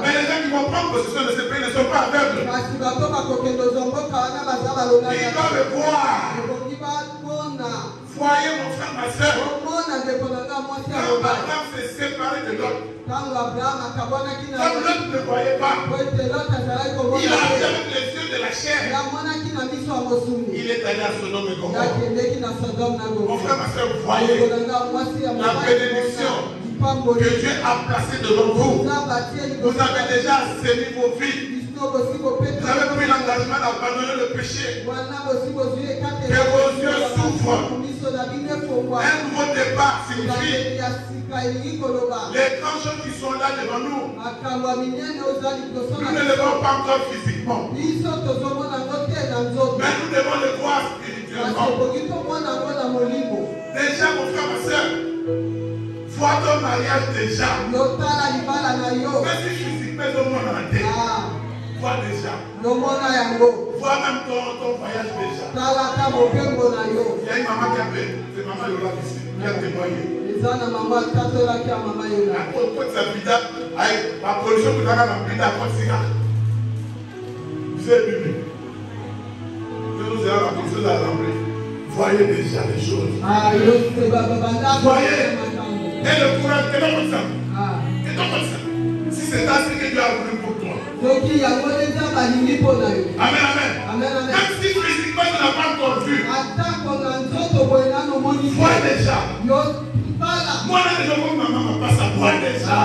Mais les gens qui vont prendre possession de ce pays ne sont pas aveugles. Ils doivent voir. Voyez mon frère, ma soeur. Quand Abraham s'est séparé de l'autre, comme l'autre ne voyait pas, il a regardé avec les yeux de la chair. Il est allé à Sodome et Gomorrhe. Mon frère, ma soeur, voyez la bénédiction que Dieu a placée devant vous. Vous avez déjà assaini vos vies. Vous avez pris l'engagement d'abandonner le péché. Que vos yeux s'ouvrent. Un nouveau départ signifie les grandes choses qui sont là devant nous. Nous ne les voyons pas encore physiquement. Mais nous devons le voir spirituellement. Déjà, mon frère, ma soeur, vois ton mariage déjà. Même si physiquement, au monde en tête. Vois déjà. Vois même ton voyage déjà. Il y a une maman qui a fait, c'est maman Yola ici, qui a témoigné. À cause de sa vida, avec la pollution que tu as dans la vida, à cause de ça. Vous êtes venu. Que nous ayons la pollution de la lampe. Voyez déjà les choses. Voyez. Et le courage, c'est pas comme ça. C'est pas comme ça. Si c'est ainsi que Dieu a voulu pour toi. Amen, amen. Même si physiquement tu n'as pas encore vu. Vois déjà. Moi, déjà, comme ma maman passe à voir déjà.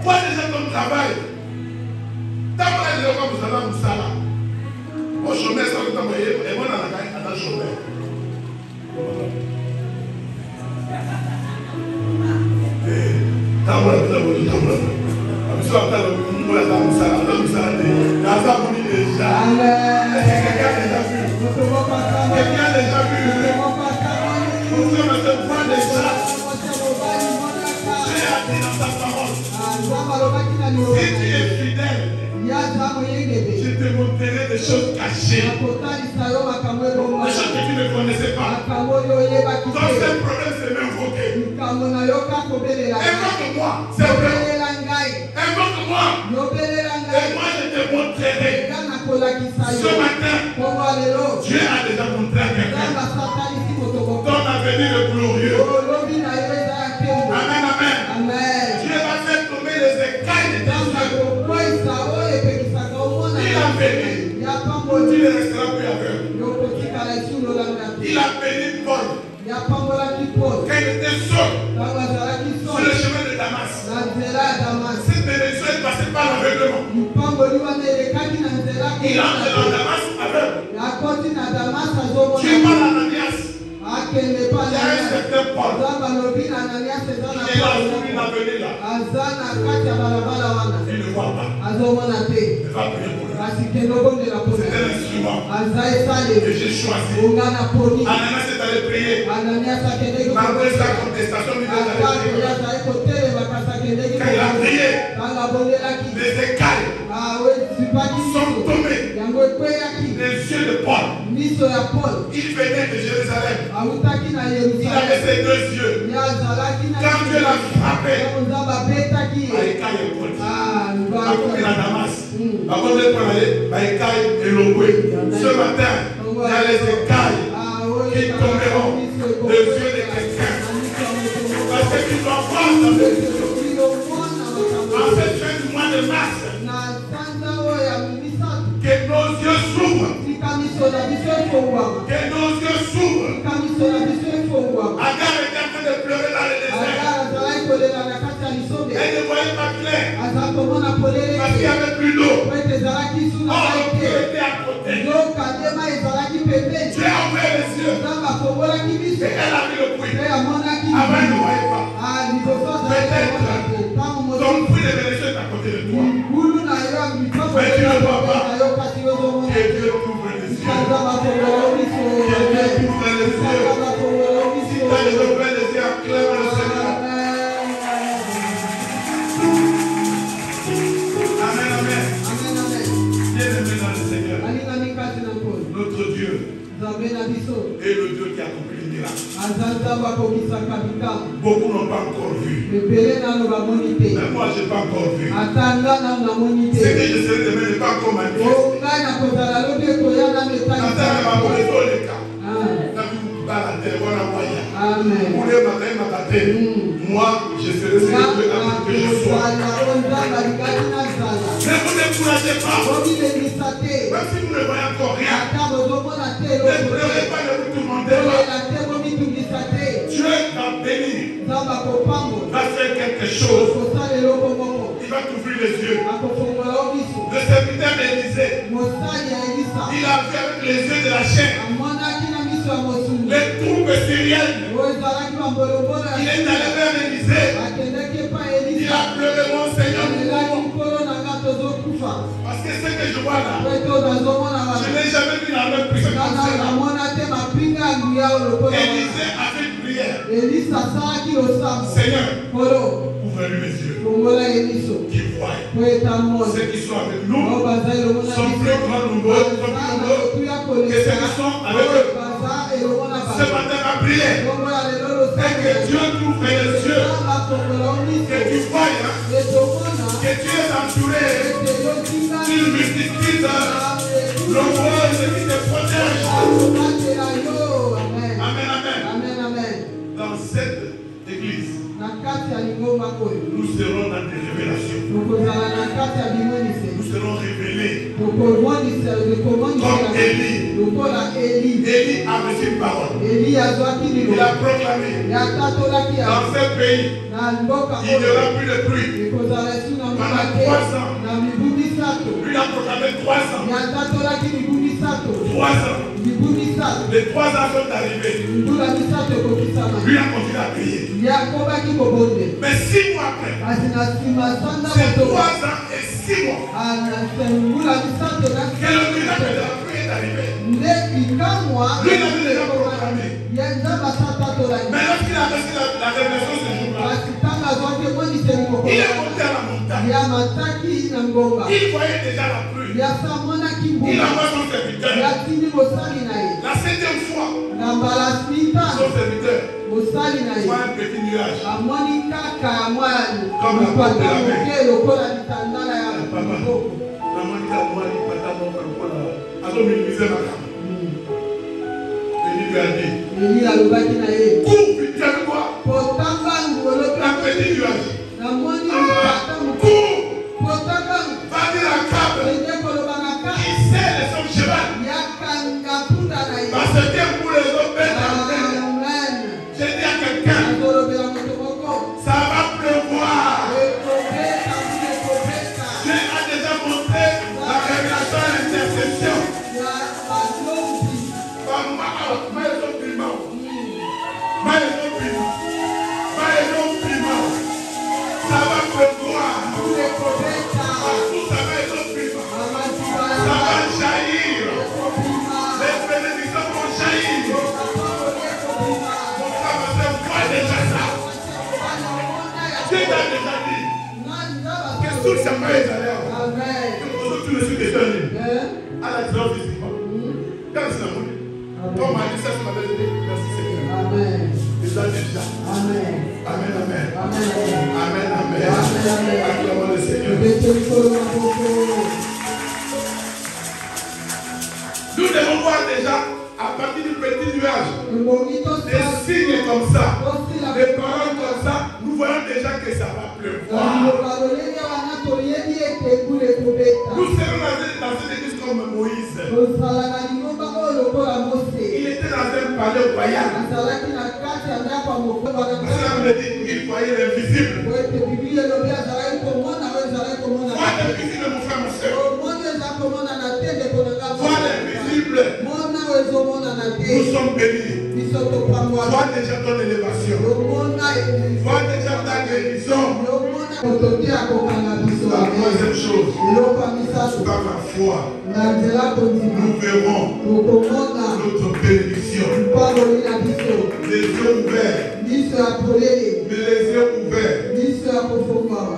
Vois déjà ton travail. T'as pas déjà comme vous allez à Moussala. Au chômage, ça vous envoyez. Et moi, on a un chômage. Si tu es fidèle, je te montrerai des choses cachées, des choses que tu ne connaissais pas. Dans ce problème, c'est m'invoquer. Invoque-moi, c'est vrai. Invoque-moi. Et moi, je te montrerai. Ce matin, Dieu a déjà montré à quelqu'un ton avenir est glorieux. Amen, amen. Dieu va faire tomber les écailles de tes yeux. Il a béni. Tu ne resteras plus aveugle. Il a béni Paul. Quand il était seul sur le chemin de Damas, cette bénédiction est passée par l'aveuglement. Il entre dans Damas aveugle. Dieu parle à Ananias. Il y a un certain Paul. Il est là, sur une avenue là. Il ne voit pas. Il va prier pour lui. C'est un instrument que j'ai choisi. Ananias est allé prier. Malgré sa contestation, il est allé prier. Quand il a prié, les écailles sont tombés. Les yeux de Paul. Il venait de Jérusalem. Il avait ses deux yeux. Quand Dieu l'a frappé, il a Damas. Ce matin, il y a les écailles qui tomberont des yeux de quelqu'un. Parce que tu dois voir en cette fin du mois de mars que nos yeux s'ouvrent. Que nos yeux s'ouvrent. Agar était en train de pleurer dans le désert. Elle ne voyait pas clair. Parce qu'il n'y avait plus d'eau. Oh, Dieu était à côté. Dieu a ouvert les yeux. Et elle a mis le bruit. Avant, elle ne voyait pas. Peut-être Bien-aimé dans le Seigneur, Alingami kati na nkolo. notre Dieu Nzambe na biso. est le Dieu qui accomplit les miracles. Aza nzambe akokisaka bikambo. Beaucoup n'ont pas encore vu. Ebele nano bamoni te. Mais moi, je n'ai pas encore vu. Ata nga nano namoni Ce te. que je sais demain n'est pas encore manifesté. O ngai nakozala lobi ekoya nano etali. Amen. Moi, je serai celui que je sois. Ne vous découragez pas. Même si vous ne voyez encore rien, ne pleurez pas, ne vous tourmentez pas. Dieu va bénir, va faire quelque chose. Il va t'ouvrir les yeux. Le serviteur d'Élisée, il a vu avec les yeux de la chair les troupes syriennes. Il est allé vers Élisée. Il a pleuré, mon Seigneur. Parce que ce que je vois là, je n'ai jamais vu la même puissance comme celle-là. Élisée a fait une prière. Seigneur, ouvre-lui les yeux. Qu'il voie. Ceux qui sont avec nous sont plus grands nombreux que ceux qui sont avec eux. Ce matin, ma prière est que Dieu t'ouvre les yeux, que tu voies, que tu es entouré d'une multitude nombreuse qui te protège. Amen, amen. Dans cette église, nous serons dans des révélations. Nous serons révélés. Comme Élie. Élie a reçu une parole. Il a proclamé dans ce pays, il n'y aura plus de pluie. Pendant 3 ans. Lui a proclamé 3 ans. 3 ans. Les 3 ans sont arrivés. Lui a continué à prier. Mais 6 mois après, c'est 3 ans et 6 mois que le miracle de la pluie est arrivé. Lui, il avait déjà proclamé. Mais lorsqu'il a reçu la révélation ce jour-là, il est monté à la montagne. Il voyait déjà la pluie. Il envoie son serviteur. La 7e fois, son serviteur voit un petit nuage. Comme la porte de la mer. Élie lui a dit, cours vite, quoi? Un petit nuage. Cours! Va dire à Cab qui sait les son cheval. Parce que pour les autres bêtes, j'ai dit à quelqu'un, ça va pleuvoir. Dieu a déjà montré la révélation à l'intercession. Ça va pleuvoir. Ça va jaillir. Les bénédictions vont jaillir. Mon frère, ma soeur, vois déjà ça. Dieu t'a déjà dit que tout ça va être allé. Aujourd'hui, je suis déterminé à la différence du Seigneur. Quand c'est la monnaie, comme m'a dit ça, c'est ma vérité. Merci Seigneur. Déjà. Amen. Amen, amen. Amen, amen. Acclamons le Seigneur. Nous devons voir déjà, à partir du petit nuage, des signes comme ça, des paroles comme ça, nous voyons déjà que ça va pleuvoir. Nous serons dans cette église comme Moïse. Il était dans un palais royal. Parce que me dit qu'il voyait l'invisible. Vois l'invisible, mon frère, ma soeur. Vois l'invisible. Nous sommes bénis. Vois déjà ton élévation. Vois déjà ta guérison. La troisième chose, par la foi, nous verrons notre bénédiction. Les yeux ouverts. Les yeux ouverts.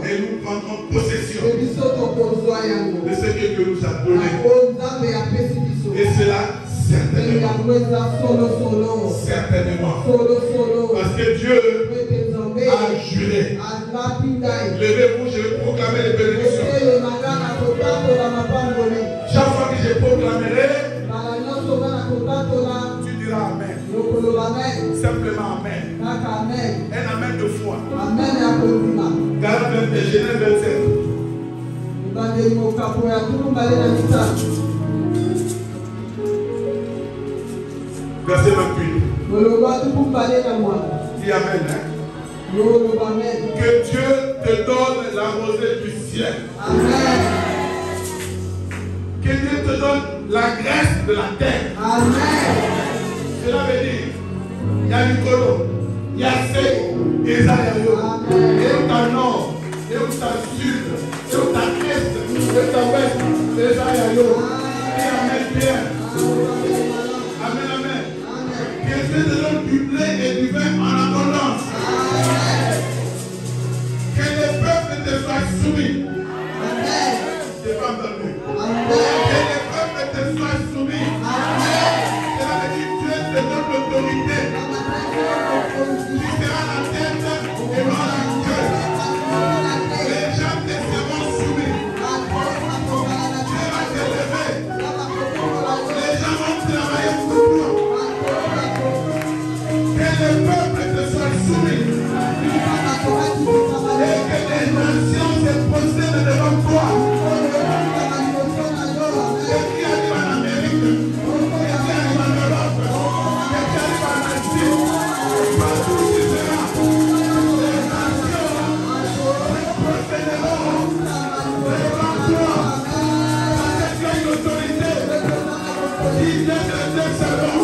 Et nous prendrons possession de ce que Dieu nous a donné. Certainement. Parce que Dieu a juré. Levez-vous, je vais proclamer les bénédictions. Chaque fois que je proclamerai, tu diras Amen. Simplement Amen. Un Amen de foi. Car Genèse 27. Verset 28. Dis Amen. Hein? Que Dieu te donne la rosée du ciel. Amen. Que Dieu te donne la graisse de la terre. Amen. Cela veut dire, il y a Nicolo, il y a Sey, Esaïayo, et ta nord, et ta sud, et ta est, et ta ouest, Esaïayo, et Amen Pierre. Amen, Amen. Que Dieu te donne du blé et du vin en abondance. Que les peuples te soient soumis. Amen. Je n'ai pas entendu. Amen. Que les peuples te soient soumis. Cela veut dire que Dieu te donne l'autorité. Tu seras la tête et non la queue. Les gens te seront soumis. Tu vas te lever. Les gens vont travailler pour toi. Que les peuples te soient soumis. Et que les nations se prosternent devant toi. Que qui arrive en Amérique, que qui arrive en Europe, que qui arrive en Asie, partout où tu seras, les nations se prosterneront devant toi. Parce que tu as une autorité qui vient de tes salons.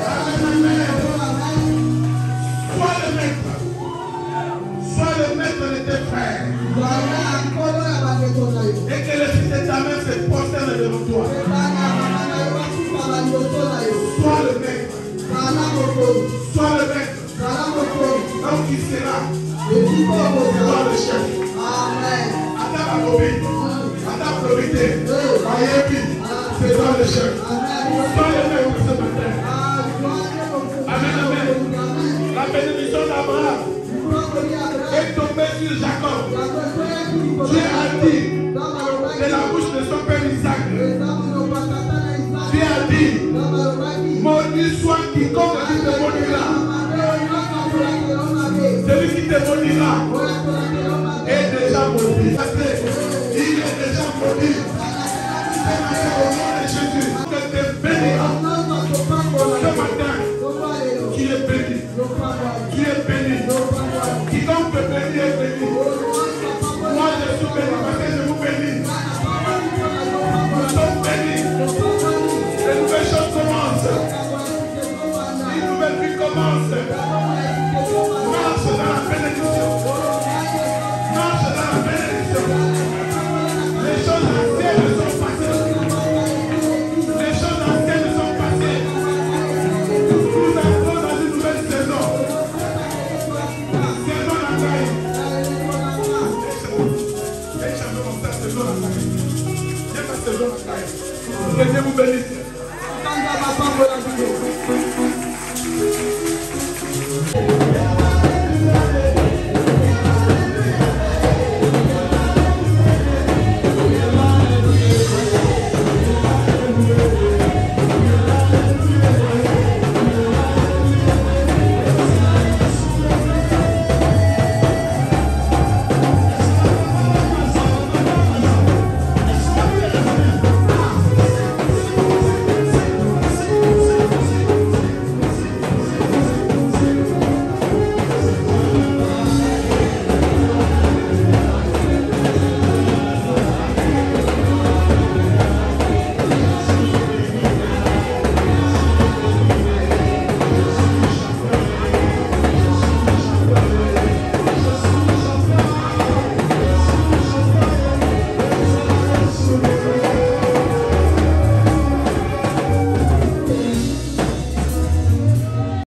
Amen, amen. Sois le maître. Sois le maître de tes frères. Et que le fils de ta mère se prosterne devant toi. Sois le maître. Sois le maître. Donc il sera. Sois le chef. Attends la bobine. Attends la probité. C'est toi le chef. Sois le maître ce matin. Amen, amen. La bénédiction d'Abraham est tombée sur Jacob. Dieu a dit de la bouche de son père Isaac. Dieu a dit, maudit soit quiconque qui te maudira. Celui qui te maudira est déjà maudit. Il est déjà maudit. Au nom de Jésus, que te bénira. Ce matin, tu es béni. Tu es béni. Quiconque te bénit est béni. Moi je suis béni parce que je vous bénis. Nous sommes bénis. Les nouvelles choses commencent. Une nouvelle vie commence. Marche dans la bénédiction. Marche dans la bénédiction. Les choses anciennes sont passées. Les choses anciennes sont passées. Nous entrons dans une nouvelle saison. Saison la taille. Que Dieu vous bénisse.